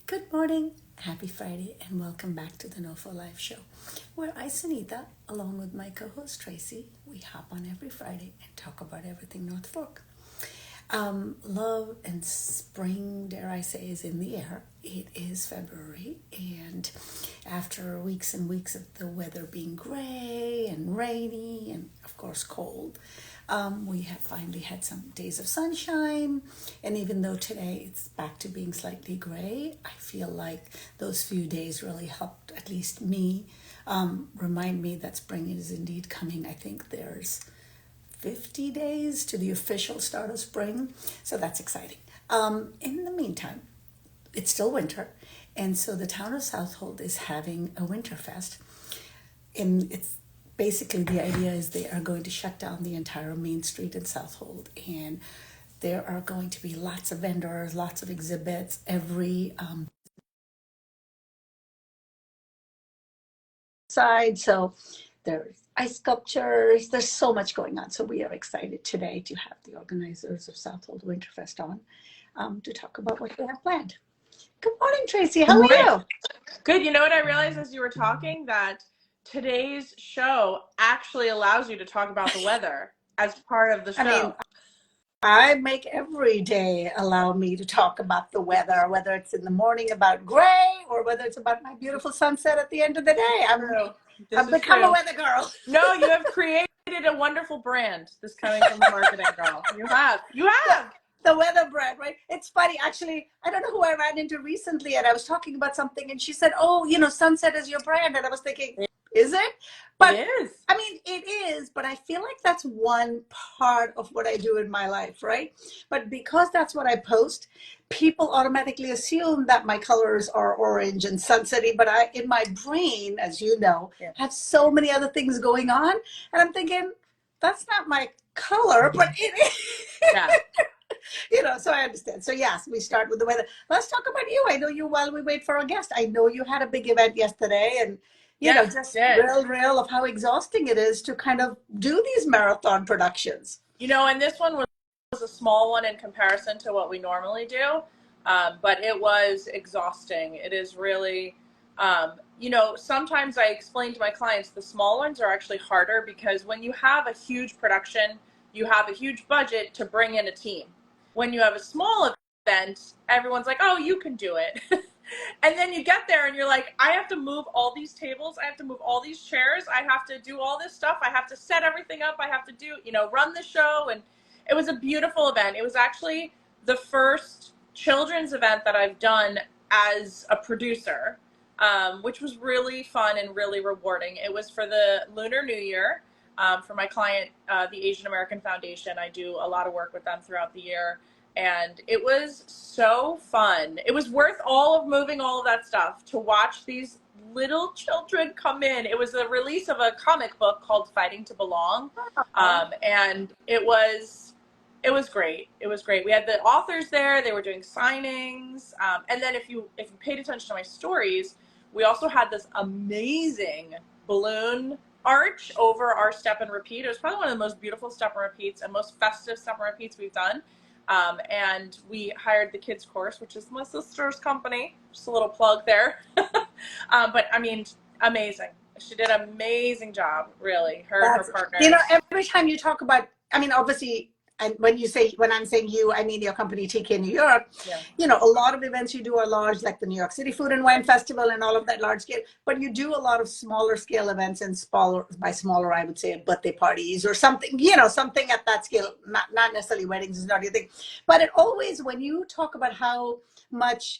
Good morning, happy Friday, and welcome back to the NOFO Live Show, where I, Sunita, along with my co-host Tracy, we hop on every Friday and talk about everything North Fork. Love and spring, dare I say, is in the air. It is February, and after weeks and weeks of the weather being gray and rainy and, of course, cold, we have finally had some days of sunshine. And even though today it's back to being slightly gray, I feel like those few days really helped, at least me, remind me that spring is indeed coming. I think there's 50 days to the official start of spring, so that's exciting. In the meantime, it's still winter, and so the town of Southold is having a WinterFest, and it's basically the idea is they are going to shut down the entire main street in Southold, and there are going to be lots of vendors, lots of exhibits, every side. So there's ice sculptures, there's so much going on. So we are excited today to have the organizers of Southold WinterFest on to talk about what they have planned. Good morning, Tracy. How are you? Good. You know what I realized as you were talking? That today's show actually allows you to talk about the weather as part of the show. I mean, I make every day allow me to talk about the weather, whether it's in the morning about gray or whether it's about my beautiful sunset at the end of the day. I've become a weather girl. No, you have created a wonderful brand. This coming from a marketing girl. You have. The weather brand, right? It's funny, actually. I don't know who I ran into recently, and I was talking about something, and she said, "Oh, sunset is your brand," and I was thinking, is it? But it is. I mean, it is, but I feel like that's one part of what I do in my life, right? But because that's what I post, people automatically assume that my colors are orange and sunsetty, but in my brain, as you know, have so many other things going on, and I'm thinking, that's not my color, but it is. Yeah. So I understand. So yes, we start with the weather. Let's talk about you. I know you while we wait for our guest. I know you had a big event yesterday, and just real of how exhausting it is to kind of do these marathon productions. And this one was a small one in comparison to what we normally do, but it was exhausting. It is really, sometimes I explain to my clients the small ones are actually harder because when you have a huge production, you have a huge budget to bring in a team. When you have a small event, everyone's like, oh, you can do it. And then you get there and you're like, I have to move all these tables. I have to move all these chairs. I have to do all this stuff. I have to set everything up. I have to do, run the show. And it was a beautiful event. It was actually the first children's event that I've done as a producer, which was really fun and really rewarding. It was for the Lunar New Year. For my client, the Asian American Foundation. I do a lot of work with them throughout the year. And it was so fun. It was worth all of moving all of that stuff to watch these little children come in. It was the release of a comic book called Fighting to Belong. And it was great. It was great. We had the authors there. They were doing signings. And then if you paid attention to my stories, we also had this amazing balloon arch over our step and repeat. It was probably one of the most beautiful step and repeats and most festive step and repeats we've done. And we hired the kids course, which is my sister's company. Just a little plug there. But I mean, amazing. She did an amazing job, really. Her partners. Every time you talk about, obviously, and when I'm saying you, I mean your company TK New York. Yeah. A lot of events you do are large, like the New York City Food and Wine Festival and all of that large scale. But you do a lot of smaller scale events and by smaller, I would say birthday parties or something, something at that scale. Not necessarily weddings is not your thing. But it always, when you talk about how much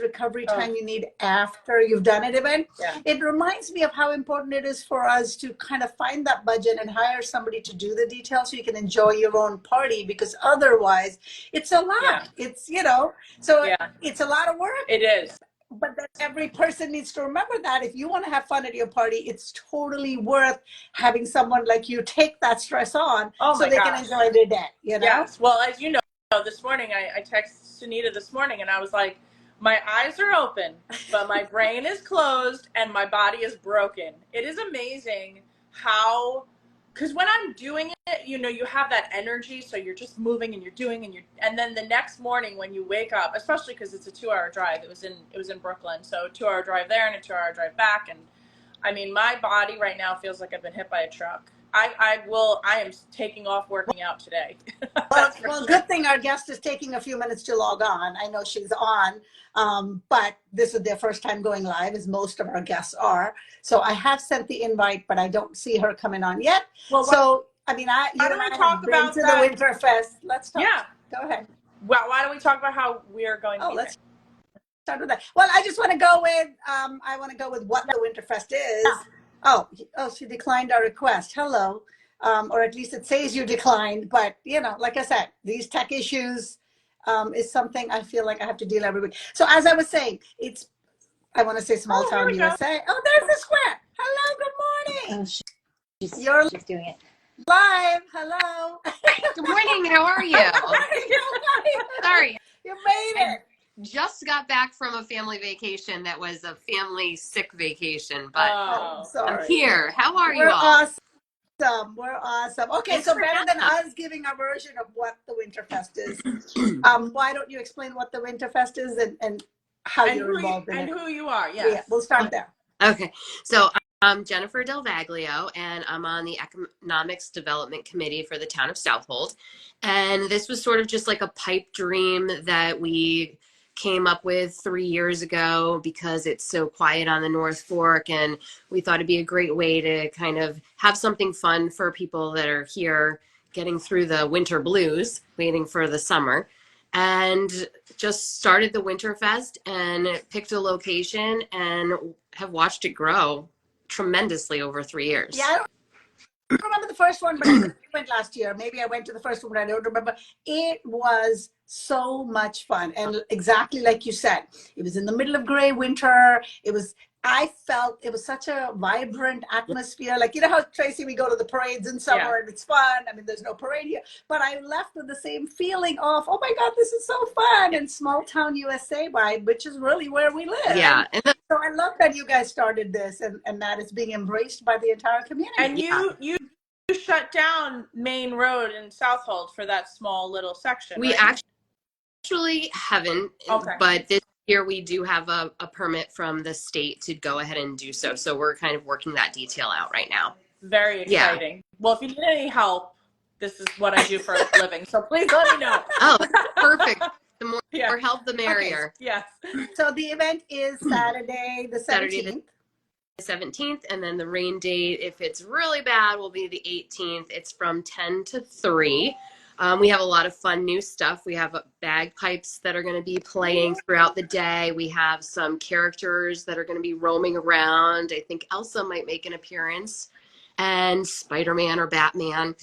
recovery time you need after you've done an event, it reminds me of how important it is for us to kind of find that budget and hire somebody to do the details so you can enjoy your own party, because otherwise it's a lot. It's it's a lot of work. It is. But then every person needs to remember that if you want to have fun at your party, it's totally worth having someone like you take that stress on so they can enjoy their day. Yes. Well, as you know, this morning I texted Sunita this morning and I was like, my eyes are open, but my brain is closed and my body is broken. It is amazing how because when I'm doing it, you know, you have that energy, so you're just moving and you're doing and then the next morning when you wake up, especially because it's a 2-hour drive. It was in Brooklyn, so 2-hour drive there and a 2-hour drive back, and I mean, my body right now feels like I've been hit by a truck. I am taking off working out today. Well, Sure. good thing our guest is taking a few minutes to log on. I know she's on, but this is their first time going live, as most of our guests are. So I have sent the invite, but I don't see her coming on yet. Well, so, I mean, you and I have been to the WinterFest. Let's talk. Yeah. Go ahead. Well, why don't we talk about how we are going to be let's start with that. Well, I just want to go with, what the WinterFest is. Yeah. Oh, she declined our request. Hello. Or at least it says you declined, but you know, like I said, these tech issues is something I feel like I have to deal every week. So as I was saying, I want to say small town USA. Oh, there's the square. Hello, good morning. She's doing it. Live. Hello. Good morning. How are you? Sorry. You made it. Just got back from a family vacation that was a family sick vacation, but I'm here. How are you all? We're awesome. Okay, so better than us giving a version of what the WinterFest is. Why don't you explain what the WinterFest is and how you're involved in it? And who you are, yes. Yeah, we'll start there. Okay, so I'm Jennifer Del Vaglio, and I'm on the Economics Development Committee for the town of Southold. And this was sort of just like a pipe dream that we came up with 3 years ago because it's so quiet on the North Fork, and we thought it'd be a great way to kind of have something fun for people that are here getting through the winter blues, waiting for the summer, and just started the WinterFest and picked a location and have watched it grow tremendously over 3 years. Yeah, I don't remember the first one, but I went last year. Maybe I went to the first one, but I don't remember. It was so much fun. And exactly like you said, it was in the middle of gray winter. I felt it was such a vibrant atmosphere. Like, you know how, Tracy, we go to the parades in summer and it's fun. I mean, there's no parade here, but I left with the same feeling of, oh my God, this is so fun, and small town USA vibe, which is really where we live. Yeah. So I love that you guys started this and that it's being embraced by the entire community. And you shut down Main Road in Southold for that small little section. We actually haven't, but this year we do have a permit from the state to go ahead and do so. So we're kind of working that detail out right now. Very exciting. Yeah. Well, if you need any help, this is what I do for a living. So please let me know. Oh, perfect. The more help, the merrier. Okay. Yes. So the event is Saturday the 17th. 17th, and then the rain date, if it's really bad, will be the 18th. It's from 10 to 3. We have a lot of fun new stuff. We have bagpipes that are going to be playing throughout the day. We have some characters that are going to be roaming around. I think Elsa might make an appearance, and Spider-Man or Batman.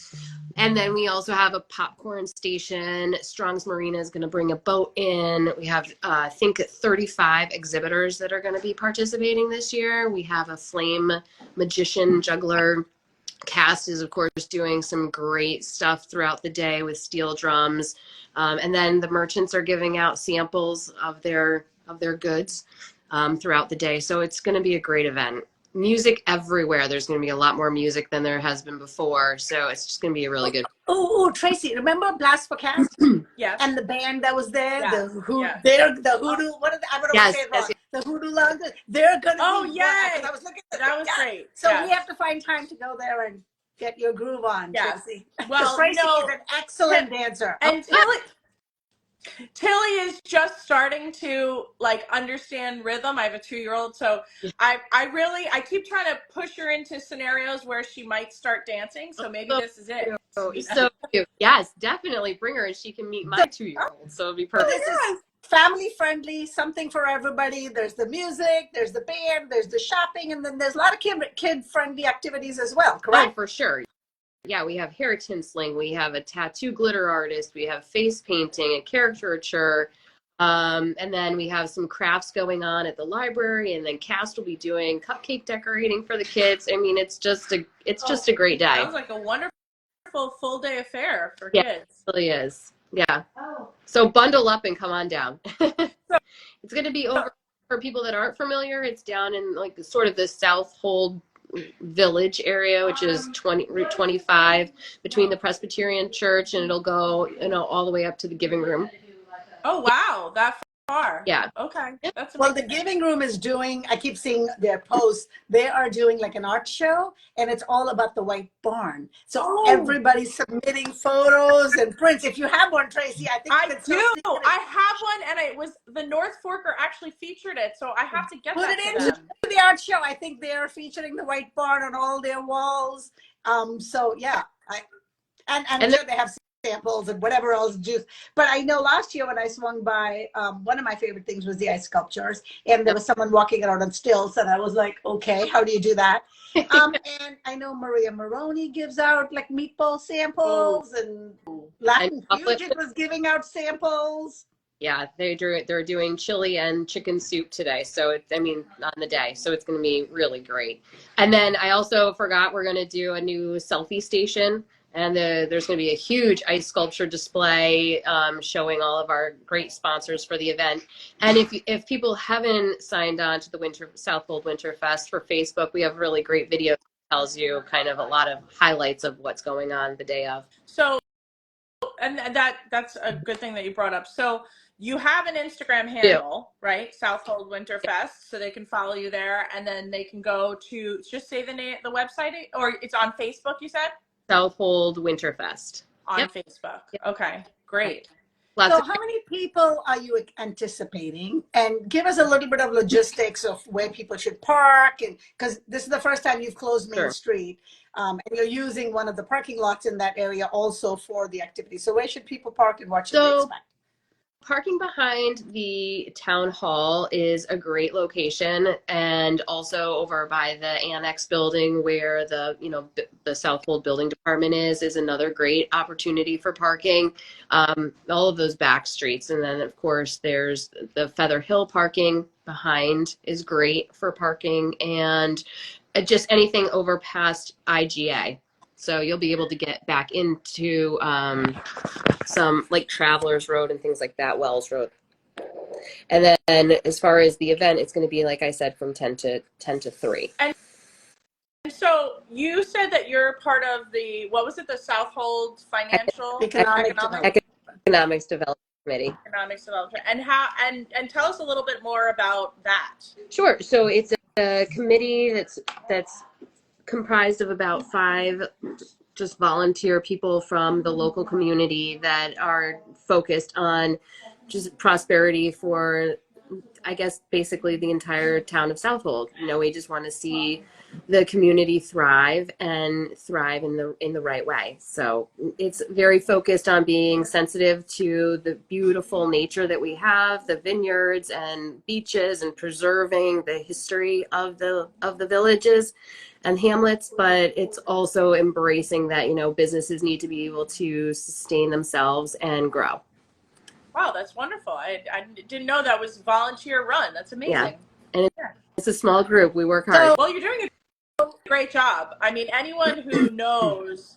And then we also have a popcorn station. Strong's Marina is going to bring a boat in. We have, I think, 35 exhibitors that are going to be participating this year. We have a flame magician juggler. Cast is, of course, doing some great stuff throughout the day with steel drums. And then the merchants are giving out samples of their goods throughout the day. So it's going to be a great event. Music everywhere. There's going to be a lot more music than there has been before. So it's just going to be a really good. Oh, Tracy, remember Blast for Cast? Yes. And the band that was there? Yes. The Hoodoo, what are they? I'm going to say it wrong. The Hoodoo Lounge. They're going to be I was looking at that was great. So we have to find time to go there and get your groove on, Tracy. Well, Tracy is an excellent dancer. And Tilly is just starting to understand rhythm. I have a 2-year-old, so I keep trying to push her into scenarios where she might start dancing. So maybe this is it. So cute. Yes, definitely bring her and she can meet my 2-year-old. So it'll be perfect. This is family friendly, something for everybody. There's the music, there's the band, there's the shopping, and then there's a lot of kid friendly activities as well. Correct? Oh, for sure. Yeah, we have hair tinseling, we have a tattoo glitter artist, we have face painting, a caricature, and then we have some crafts going on at the library, and then Cast will be doing cupcake decorating for the kids. I mean, it's just a great day. Sounds like a wonderful full day affair for kids. It really is. Yeah. Oh. So bundle up and come on down. It's going to be over for people that aren't familiar. It's down in sort of the Southold Village area, which is Route 25 between the Presbyterian Church, and it'll go, all the way up to the giving room. Oh, wow. That far. Yeah. Okay. That's Well, amazing. the Giving Room is doing, I keep seeing their posts, they are doing like an art show, and it's all about the White Barn. So everybody's submitting photos and prints. If you have one, Tracy, I think I you can do. still see it. I have one, and it was the North Forker actually featured it, so I have to get Put that it to into them. the art show. I think they are featuring the White Barn on all their walls. So yeah, I'm sure they have samples and whatever else juice. But I know last year when I swung by, one of my favorite things was the ice sculptures, and there was someone walking around on stilts, and I was like, okay, how do you do that? And I know Maria Maroni gives out like meatball samples, and Latin Fusion was giving out samples. Yeah, they're doing chili and chicken soup today. So on the day. So it's going to be really great. And then I also forgot we're going to do a new selfie station, and there's going to be a huge ice sculpture display showing all of our great sponsors for the event. And if people haven't signed on to the Southold WinterFest for Facebook, we have a really great video that tells you kind of a lot of highlights of what's going on the day of. So, and that's a good thing that you brought up. So you have an Instagram handle, right? Southold WinterFest, so they can follow you there, and then they can go to, just say the website, or it's on Facebook, you said? Southold WinterFest. On Facebook. Okay, great. So how many people are you anticipating? And give us a little bit of logistics of where people should park, and because this is the first time you've closed Main Street, and you're using one of the parking lots in that area also for the activity. So where should people park, and what should they expect? Parking behind the town hall is a great location, and also over by the annex building where the Southold building department is another great opportunity for parking. All of those back streets, and then of course there's the Feather Hill parking behind is great for parking, and just anything over past IGA. So you'll be able to get back into some like Travelers Road and things like that, Wells Road. And then as far as the event, it's going to be, like I said, from 10 to 3. And so you said that you're part of the, what was it, the Southold Financial Economics Development Committee. Economics Development. And how, and tell us a little bit more about that. Sure. So it's a committee that's comprised of about 5 just volunteer people from the local community that are focused on just prosperity for, I guess, basically the entire town of Southold. We just want to see the community thrive and thrive in the right way. So it's very focused on being sensitive to the beautiful nature that we have, the vineyards and beaches, and preserving the history of the villages and hamlets, but it's also embracing that, businesses need to be able to sustain themselves and grow. Wow, that's wonderful. I didn't know that was volunteer run. That's amazing. Yeah. And it's a small group. We work hard. Well, you're doing a great job. I mean, anyone who knows,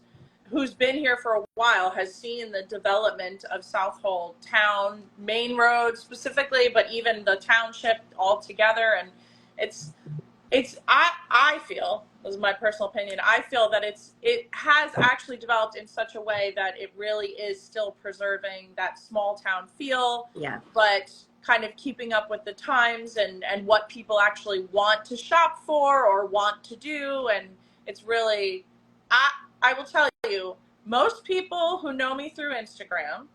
who's been here for a while, has seen the development of Southold town, main road specifically, but even the township altogether. And I feel, this is my personal opinion, I feel that it has actually developed in such a way that it really is still preserving that small town feel, but kind of keeping up with the times and what people actually want to shop for or want to do. And it's really, I will tell you, most people who know me through Instagram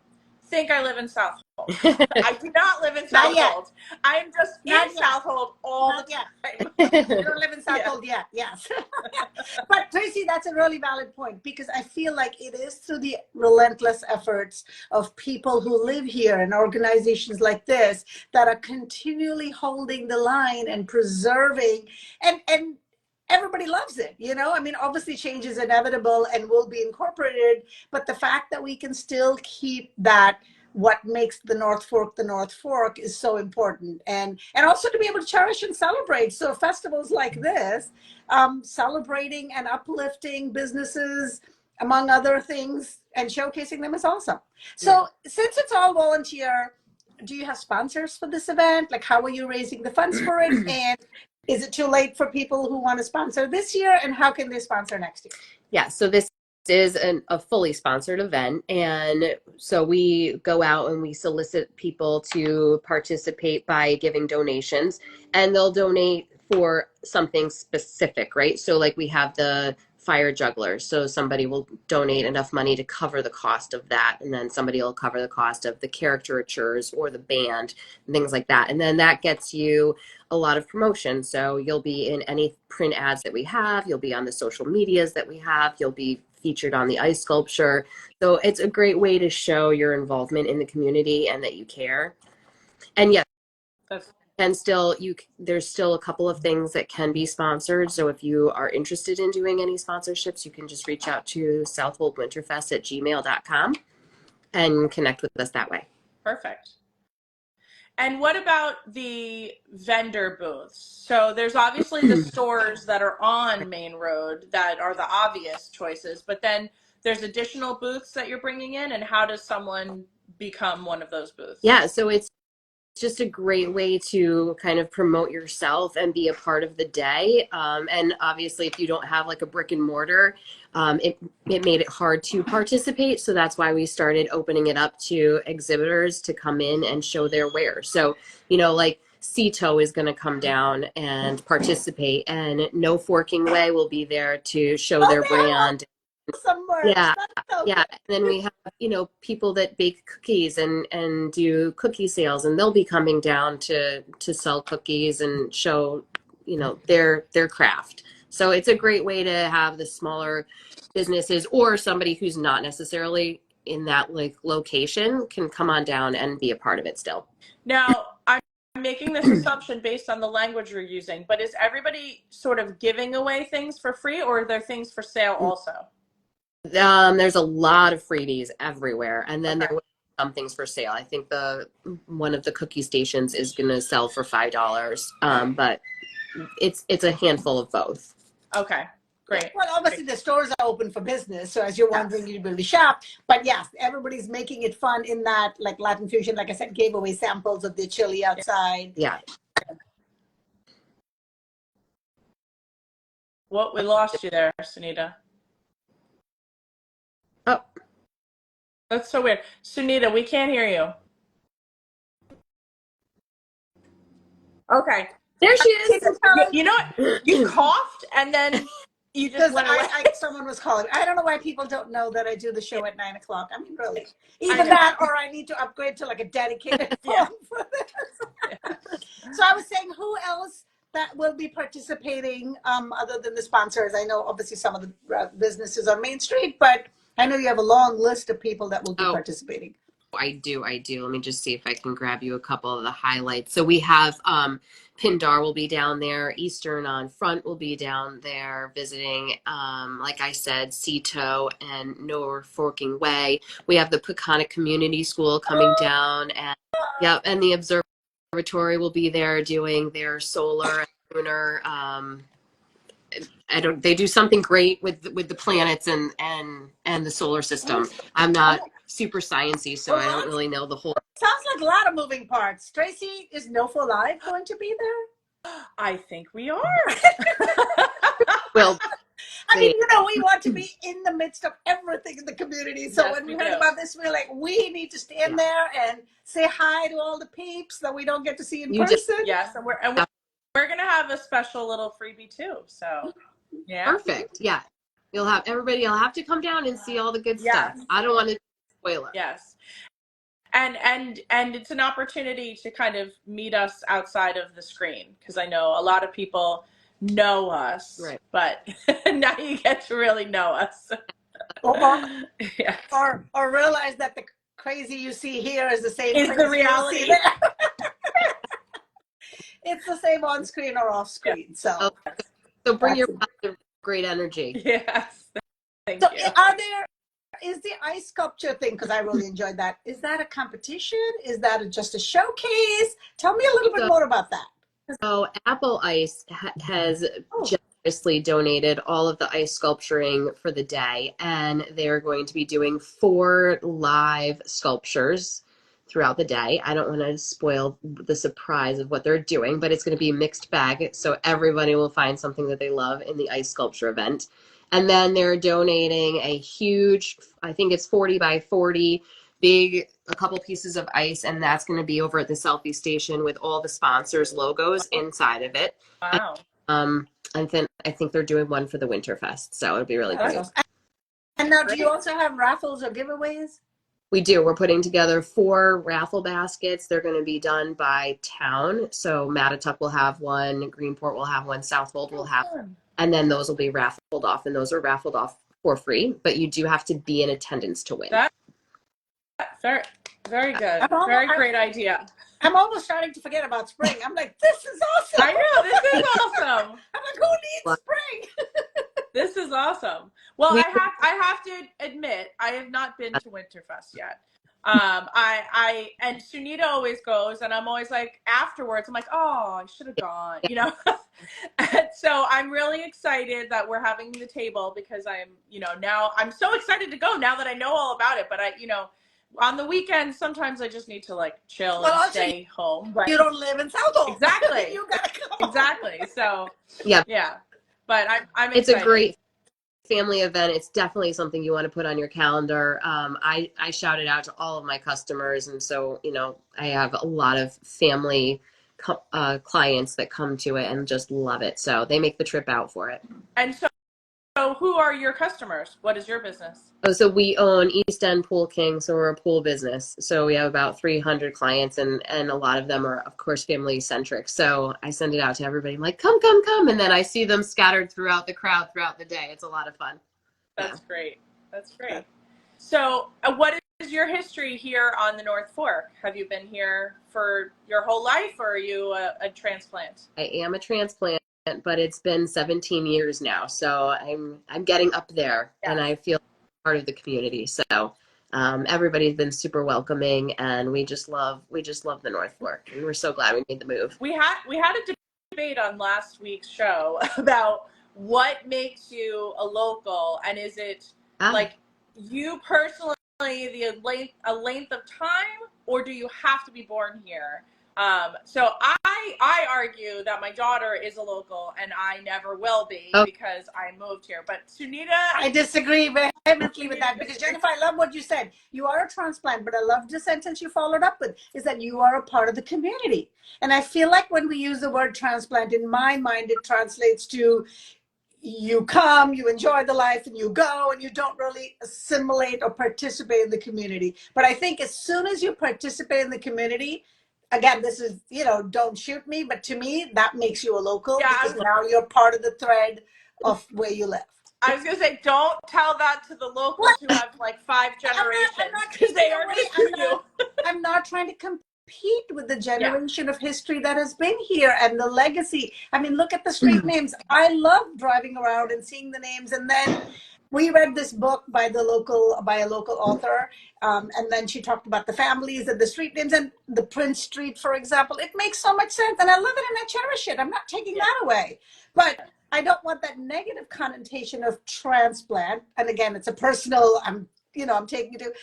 think I live in Southold. I do not live in Southold. I am just in Southold all the time. You don't live in Southold yet, yes. But Tracy, that's a really valid point, because I feel like it is through the relentless efforts of people who live here and organizations like this that are continually holding the line and preserving, and everybody loves it. I mean, obviously change is inevitable and will be incorporated, but the fact that we can still keep that, what makes the North Fork is so important, and also to be able to cherish and celebrate. So festivals like this, celebrating and uplifting businesses, among other things, and showcasing them is awesome. So since it's all volunteer, do you have sponsors for this event? Like, how are you raising the funds for it? And Is it too late for people who want to sponsor this year, and how can they sponsor next year? Yeah, so this is a fully sponsored event, and so we go out and we solicit people to participate by giving donations, and they'll donate for something specific, right? So like we have the fire juggler, so somebody will donate enough money to cover the cost of that, and then somebody will cover the cost of the caricatures or the band and things like that, and then that gets you a lot of promotion. So you'll be in any print ads that we have, you'll be on the social medias that we have, you'll be featured on the ice sculpture. So it's a great way to show your involvement in the community and that you care. And yes, and still there's still a couple of things that can be sponsored. So if you are interested in doing any sponsorships, you can just reach out to southoldwinterfest@gmail.com and connect with us that way. Perfect. And what about the vendor booths? So there's obviously the stores that are on Main Road that are the obvious choices, but then there's additional booths that you're bringing in, and how does someone become one of those booths? Yeah, so it's just a great way to kind of promote yourself and be a part of the day. And obviously, if you don't have like a brick and mortar, it made it hard to participate. So that's why we started opening it up to exhibitors to come in and show their wares. So, you know, like Cito is going to come down and participate, and No Forking Way will be there to show their brand. Some merch. Yeah, So yeah. And then we have, you know, people that bake cookies and do cookie sales, and they'll be coming down to sell cookies and show, you know, their craft. So it's a great way to have the smaller businesses or somebody who's not necessarily in that like location can come on down and be a part of it still. Now, I'm making this assumption based on the language you're using, but is everybody sort of giving away things for free, or are there things for sale also? There's a lot of freebies everywhere, and then Okay. there were some things for sale. I think one of the cookie stations is going to sell for $5, but it's a handful of both. Okay, great. Well, obviously the stores are open for business, so as you're wondering, you'd be able to shop. But yes, everybody's making it fun in that, like Latin Fusion, like I said, gave away samples of the chili outside. Yeah. What, we lost you there, Sunita. Oh, That's so weird. Sunita, we can't hear you. Okay. there she is. You know what? You coughed and then you just went away. Someone was calling. I don't know why people don't know that I do the show at 9 o'clock. I mean, really, I either know. that or I need to upgrade to like a dedicated phone Yeah. for this. So I was saying, who else that will be participating other than the sponsors? I know obviously some of the businesses on Main Street, but I know you have a long list of people that will be participating. I do. Let me just see if I can grab you a couple of the highlights. So we have Pindar will be down there. Eastern on Front will be down there visiting. Like I said, Cito and No Forking Way. We have the Peconic Community School coming down, and and the Observatory will be there doing their solar and lunar. They do something great with the planets and the solar system. I'm not super sciencey, so I don't really know the whole. Sounds like a lot of moving parts. Tracy, is NOFO Live going to be there? I think we are. Well, I mean, you know, we want to be in the midst of everything in the community. So Yes, when we we heard do. about this, we were like, we need to stand there and say hi to all the peeps that we don't get to see in person. Yes, and we're gonna have a special little freebie too. So yeah. Perfect. Yeah. You'll have to come down and see all the good stuff. I don't want to spoil it. Yes. And it's an opportunity to kind of meet us outside of the screen, because I know a lot of people know us, right, but now you get to really know us. Yes. Or realize that the crazy you see here is the same is the reality. You see there. It's the same on screen or off screen. So bring your great energy. Yes. Thank you. Is the ice sculpture thing, because I really enjoyed that, is that a competition? Is that just a showcase? Tell me a little bit more about that. So Apple Ice has generously donated all of the ice sculpturing for the day, and they're going to be doing 4 live sculptures throughout the day. I don't want to spoil the surprise of what they're doing, but it's going to be a mixed bag. So everybody will find something that they love in the ice sculpture event. And then they're donating a huge, I think it's 40 by 40, a couple pieces of ice. And that's going to be over at the selfie station with all the sponsors' logos inside of it. Wow. And then I think they're doing one for the WinterFest. So it'll be really great. Awesome. And now, do you also have raffles or giveaways? We do. We're putting together 4 raffle baskets. They're going to be done by town. So Mattatuck will have one, Greenport will have one, Southold will have, and then those will be raffled off, and those are raffled off for free. But you do have to be in attendance to win. That's very, very good. Great idea. I'm almost starting to forget about spring. I'm like, this is awesome. I know, this is awesome. I'm like, who needs spring? This is awesome. Well, I have to admit, I have not been to Winterfest yet. And Sunita always goes, and I'm always like, afterwards, I'm like, oh, I should have gone, you know? And so I'm really excited that we're having the table, because now I'm so excited to go now that I know all about it. But on the weekends, sometimes I just need to like chill and stay home. But you don't live in Southold. Exactly. You gotta come. Exactly. So yeah. But I'm excited. It's a great family event. It's definitely something you want to put on your calendar. I shout it out to all of my customers, and so I have a lot of family clients that come to it and just love it. So they make the trip out for it. And so who are your customers? What is your business? Oh, so we own East End Pool King, so we're a pool business. So we have about 300 clients, and a lot of them are, of course, family centric. So I send it out to everybody. I'm like, come, and then I see them scattered throughout the crowd throughout the day. It's a lot of fun. That's great. That's great. So what is your history here on the North Fork? Have you been here for your whole life, or are you a transplant? I am a transplant, but it's been 17 years now. So I'm getting up there, and I feel part of the community. So everybody's been super welcoming, and we just love the North Fork, and we're so glad we made the move. We had a debate on last week's show about what makes you a local, and is it like you personally a length of time, or do you have to be born here? So I argue that my daughter is a local, and I never will be because I moved here. But Sunita, I disagree vehemently with that, because Jennifer, I love what you said. You are a transplant, but I love the sentence you followed up with, is that you are a part of the community. And I feel like when we use the word transplant, in my mind, it translates to you come, you enjoy the life, and you go, and you don't really assimilate or participate in the community. But I think as soon as you participate in the community, again, this is, don't shoot me, but to me, that makes you a local, because now you're part of the thread of where you live. I was going to say, don't tell that to the locals who have like 5 generations, because they are going to sue you. I'm not trying to compete with the generation of history that has been here and the legacy. I mean, look at the street names. I love driving around and seeing the names. And then we read this book by a local author, and then she talked about the families and the street names and the Prince Street, for example. It makes so much sense, and I love it and I cherish it. I'm not taking that away, but I don't want that negative connotation of transplant. And again, it's a personal. I'm taking it to.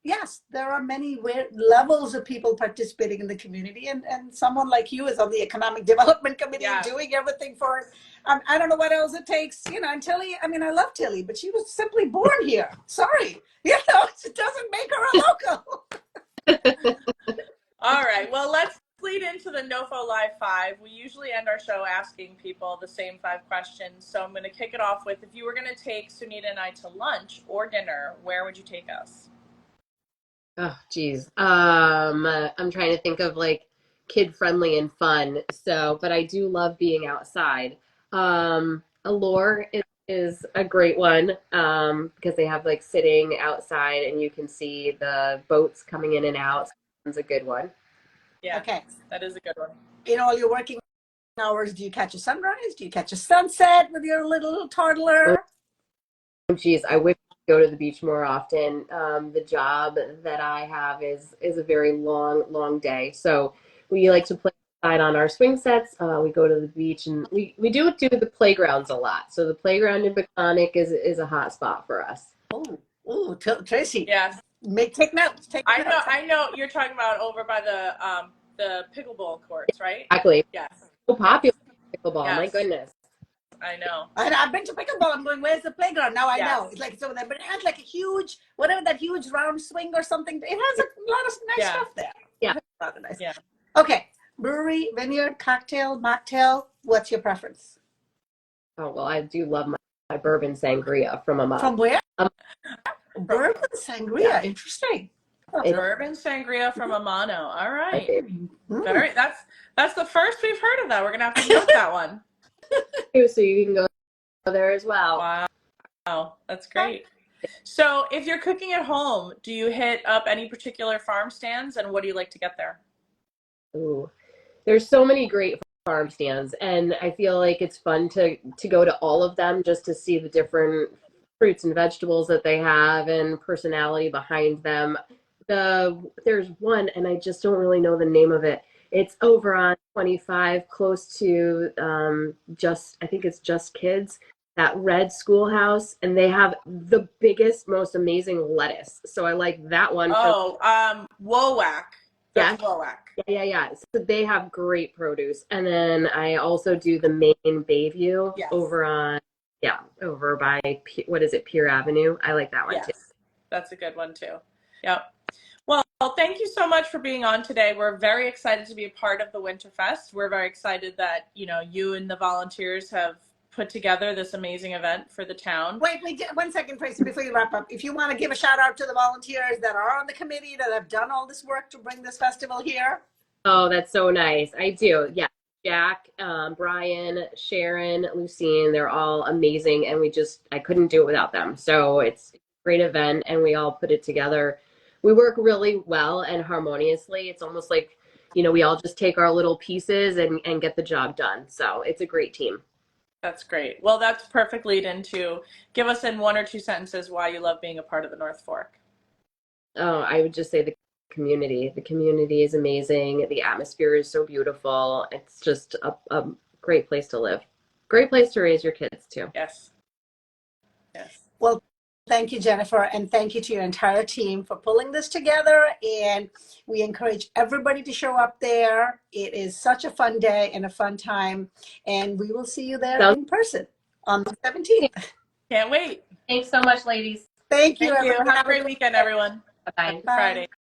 Yes, there are many levels of people participating in the community, and someone like you is on the Economic Development Committee doing everything for it. I don't know what else it takes, and Tilly, I mean, I love Tilly, but she was simply born here. Sorry. It doesn't make her a local. All right, well, let's lead into the NOFO Live 5. We usually end our show asking people the same 5 questions. So I'm going to kick it off with, if you were going to take Sunita and I to lunch or dinner, where would you take us? Oh, geez. I'm trying to think of like kid friendly and fun. So, but I do love being outside. Allure is a great one, because they have like sitting outside and you can see the boats coming in and out. So that's a good one. Yeah. Okay. That is a good one. In all your working hours, do you catch a sunrise? Do you catch a sunset with your little toddler? Oh, geez, I wish I could go to the beach more often. The job that I have is a very long day. So we like to play outside on our swing sets. We go to the beach, and we do the playgrounds a lot. So the playground in Baconic is a hot spot for us. Oh, Tracy. Yes. Take notes. Take notes. I know. You're talking about over by the pickleball courts, right? Exactly. Yes. So popular Yes. pickleball. My Yes. goodness. I know. I've been to pickleball. I'm going, where's the playground? Now I Yes. know. It's like so that, but it has like a huge, whatever that huge round swing or something. It has a lot of nice stuff there. Yeah. Rather nice. Yeah. Okay. Brewery, vineyard, cocktail, mocktail. What's your preference? Oh, well, I do love my bourbon sangria from Amano. From where? Bourbon sangria. Yeah. Interesting. Bourbon sangria from Amano. All right. Mm. That's the first we've heard of that. We're gonna have to note that one. So you can go there as well. Wow, that's great. So if you're cooking at home, do you hit up any particular farm stands, and what do you like to get there? Ooh, there's so many great farm stands, and I feel like it's fun to go to all of them just to see the different fruits and vegetables that they have and personality behind them. There's one, and I just don't really know the name of it. It's over on 25, close to I think it's Just Kids, that red schoolhouse, and they have the biggest, most amazing lettuce. So I like that one. Wowak. That's Wowak. Yeah. So they have great produce. And then I also do the Maine Bayview over by, what is it, Pier Avenue. I like that one too. That's a good one too. Yep. Well, thank you so much for being on today. We're very excited to be a part of the WinterFest. We're very excited that, you and the volunteers have put together this amazing event for the town. Wait, 1 second, Tracy, before you wrap up. If you want to give a shout out to the volunteers that are on the committee that have done all this work to bring this festival here. Oh, that's so nice. I do. Yeah. Jack, Brian, Sharon, Lucine, they're all amazing. And I couldn't do it without them. So it's a great event and we all put it together. We work really well and harmoniously. It's almost like, we all just take our little pieces and get the job done. So it's a great team. That's great. Well, that's perfect lead into give us in 1 or 2 sentences why you love being a part of the North Fork. Oh, I would just say the community. The community is amazing. The atmosphere is so beautiful. It's just a great place to live. Great place to raise your kids too. Yes. Well, thank you, Jennifer, and thank you to your entire team for pulling this together. And we encourage everybody to show up there. It is such a fun day and a fun time. And we will see you there in person on the 17th. Can't wait. Thanks so much, ladies. Thank you. Have a great weekend, everyone. Bye-bye. Friday.